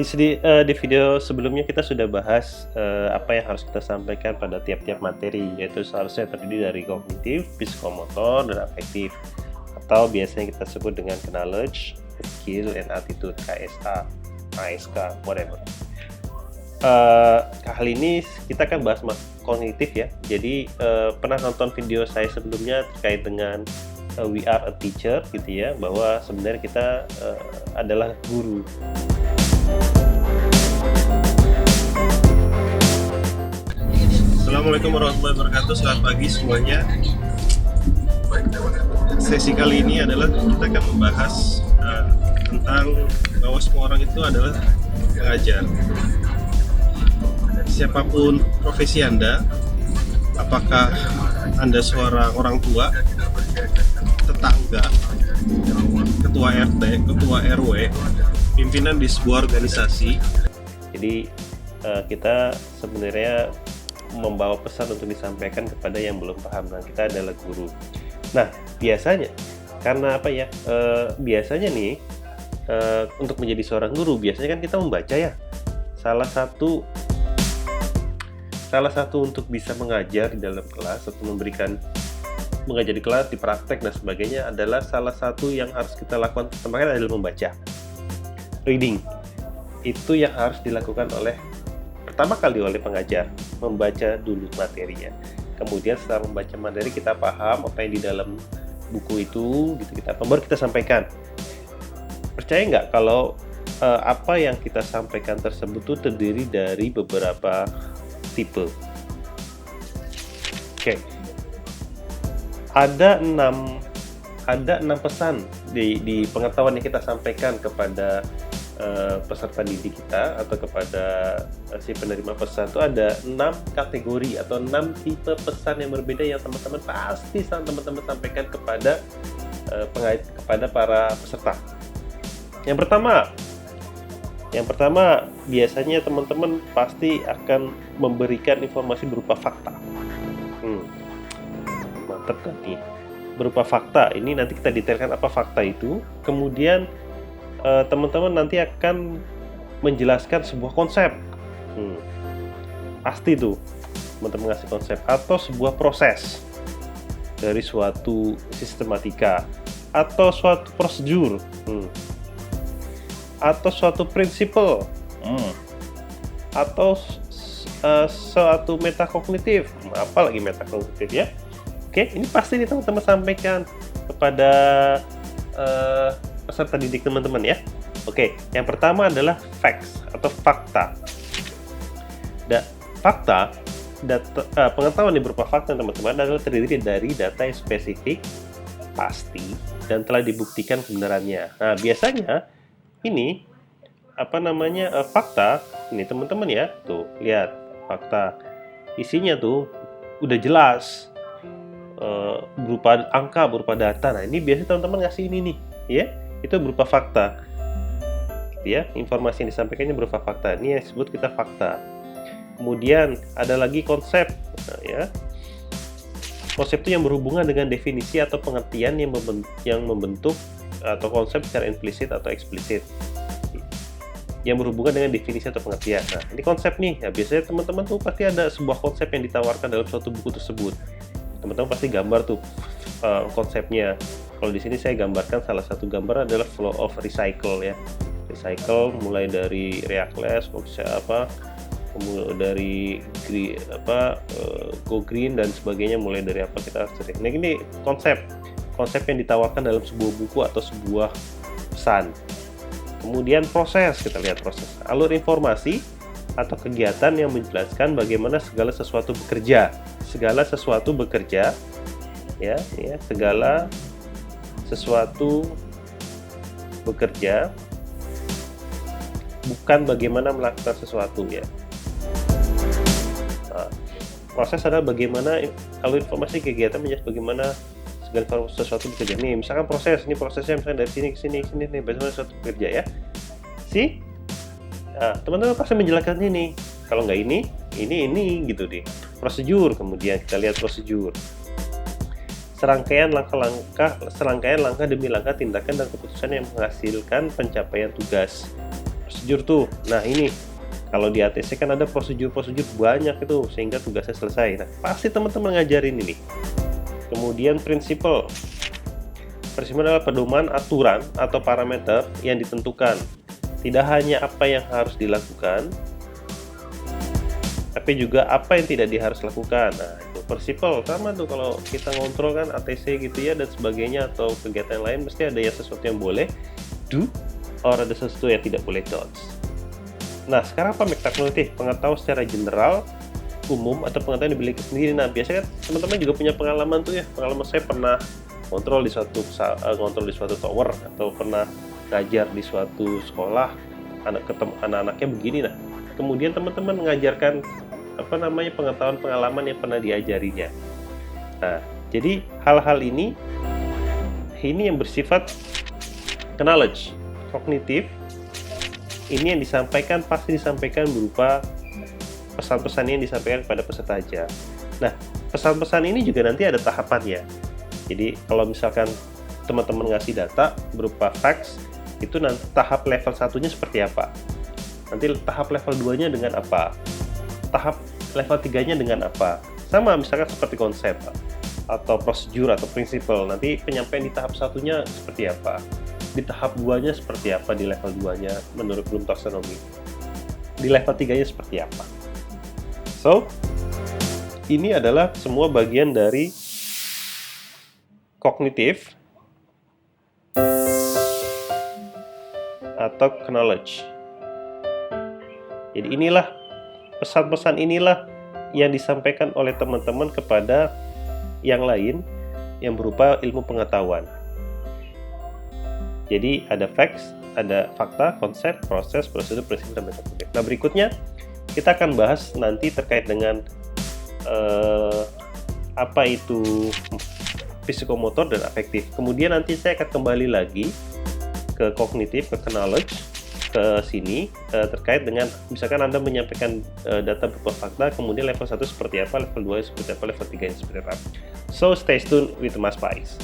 Di video sebelumnya kita sudah bahas apa yang harus kita sampaikan pada tiap-tiap materi, yaitu seharusnya terdiri dari kognitif, psikomotor, dan afektif, atau biasanya kita sebut dengan knowledge, skill, and attitude (KSA), ASK, whatever. Kali ini kita akan bahas kognitif ya. Jadi pernah nonton video saya sebelumnya terkait dengan we are a teacher gitu ya, bahwa sebenarnya kita adalah guru. Assalamualaikum warahmatullahi wabarakatuh. Selamat pagi semuanya. Sesi kali ini adalah kita akan membahas tentang bahwa semua orang itu adalah pengajar. Siapapun profesi Anda, apakah Anda seorang orang tua, tetangga, ketua RT, ketua RW, pimpinan di sebuah organisasi. Jadi kita sebenarnya membawa pesan untuk disampaikan kepada yang belum paham. Nah, kita adalah guru. Nah, biasanya karena apa ya? Biasanya nih untuk menjadi seorang guru, biasanya kan kita membaca ya. Salah satu untuk bisa mengajar di dalam kelas atau mengajar di kelas, di praktek dan sebagainya adalah salah satu yang harus kita lakukan pertama kali adalah membaca. Reading. Itu yang harus dilakukan pertama kali oleh pengajar, membaca dulu materinya. Kemudian setelah membaca materi kita paham apa yang di dalam buku itu, gitu baru kita sampaikan. Percaya nggak kalau apa yang kita sampaikan tersebut itu terdiri dari beberapa tipe. Oke. Ada 6 pesan di pengetahuan yang kita sampaikan kepada peserta didik kita atau kepada si penerima pesan. Itu ada 6 kategori atau 6 tipe pesan yang berbeda yang teman-teman pasti sampaikan kepada para peserta. Yang pertama biasanya teman-teman pasti akan memberikan informasi berupa fakta. Mantap kan nih, berupa fakta. Ini nanti kita detailkan apa fakta itu. Kemudian teman-teman nanti akan menjelaskan sebuah konsep. Pasti tuh teman-teman ngasih konsep atau sebuah proses dari suatu sistematika atau suatu prosedur, atau suatu prinsipal, atau suatu metakognitif. Apalagi metakognitif ya. Oke, ini pasti nih teman-teman sampaikan kepada peserta didik teman-teman ya. Oke, yang pertama adalah facts atau fakta. Pengetahuan yang berupa fakta teman-teman adalah terdiri dari data yang spesifik, pasti, dan telah dibuktikan kebenarannya. Nah, biasanya ini fakta ini teman-teman ya, tuh lihat fakta isinya tuh udah jelas, berupa angka, berupa data. Nah, ini biasanya teman-teman ngasih ini nih ya, itu berupa fakta ya, informasi yang disampaikannya berupa fakta. Ini yang disebut kita fakta. Kemudian ada lagi konsep, ya. Konsep itu yang berhubungan dengan definisi atau pengertian yang membentuk atau konsep secara implisit atau eksplisit, yang berhubungan dengan definisi atau pengertian. Nah, ini konsep nih. Ya, biasanya teman-teman tuh pasti ada sebuah konsep yang ditawarkan dalam suatu buku tersebut. Teman-teman pasti gambar tuh konsepnya. Kalau di sini saya gambarkan salah satu gambar adalah flow of recycle ya. Recycle mulai dari reactless, kemudian dari go green dan sebagainya, mulai dari apa kita sering. Nah, ini konsep yang ditawarkan dalam sebuah buku atau sebuah pesan. Kemudian proses, kita lihat proses. Alur informasi atau kegiatan yang menjelaskan bagaimana segala sesuatu bekerja. Segala sesuatu bekerja ya, segala sesuatu bekerja, bukan bagaimana melakukan sesuatu ya. Nah, proses adalah bagaimana alur informasi kegiatan menjelaskan bagaimana segala sesuatu bekerja. Nih, misalkan ini prosesnya misalkan dari sini ke sini nih, bagaimana sesuatu bekerja ya. Nah, teman-teman pasti menjelaskan ini. Kalau nggak ini gitu deh. Prosedur, kemudian kita lihat prosedur. Serangkaian langkah demi langkah tindakan dan keputusan yang menghasilkan pencapaian tugas. prosedur tuh. Nah ini kalau di ATC kan ada prosedur-prosedur banyak itu sehingga tugasnya selesai. Nah pasti teman-teman ngajarin ini. Kemudian prinsipal adalah pedoman aturan atau parameter yang ditentukan. Tidak hanya apa yang harus dilakukan, tapi juga apa yang tidak harus lakukan. Nah itu prinsipal sama tuh kalau kita ngontrol kan ATC gitu ya dan sebagainya atau kegiatan lain mesti ada ya sesuatu yang boleh do or ada sesuatu yang tidak boleh don't. Nah sekarang apa metacognitif? Pengetahuan secara general, umum atau pengetahuan dimiliki sendiri. Nah biasanya kan teman-teman juga punya pengalaman tuh ya. Pengalaman saya pernah kontrol di suatu tower atau pernah ngajar di suatu sekolah anak-anaknya begini. Nah kemudian teman-teman mengajarkan pengetahuan pengalaman yang pernah diajarinya. Nah jadi hal-hal ini yang bersifat knowledge kognitif ini yang pasti disampaikan berupa pesan-pesan yang disampaikan kepada peserta aja. Nah pesan-pesan ini juga nanti ada tahapannya. Jadi kalau misalkan teman-teman ngasih data berupa facts, itu nanti tahap level 1-nya seperti apa. Nanti tahap level 2-nya dengan apa. Tahap level 3-nya dengan apa. Sama misalkan seperti konsep atau prosedur atau prinsipal. Nanti penyampaian di tahap 1-nya seperti apa. Di tahap 2-nya seperti apa, di level 2-nya menurut Bloom Taxonomy. Di level 3-nya seperti apa. So, ini adalah semua bagian dari kognitif atau knowledge. Jadi inilah pesan-pesan inilah yang disampaikan oleh teman-teman kepada yang lain yang berupa ilmu pengetahuan. Jadi ada facts, ada fakta, konsep, proses, prosedur, prinsip, dan metode. Nah berikutnya kita akan bahas nanti terkait dengan apa itu psikomotor dan afektif. Kemudian nanti saya akan kembali lagi ke kognitif, ke knowledge, ke sini terkait dengan misalkan Anda menyampaikan data berupa fakta, kemudian level 1 seperti apa, level 2 seperti apa, level 3 seperti apa. So stay tuned with Mas Pais.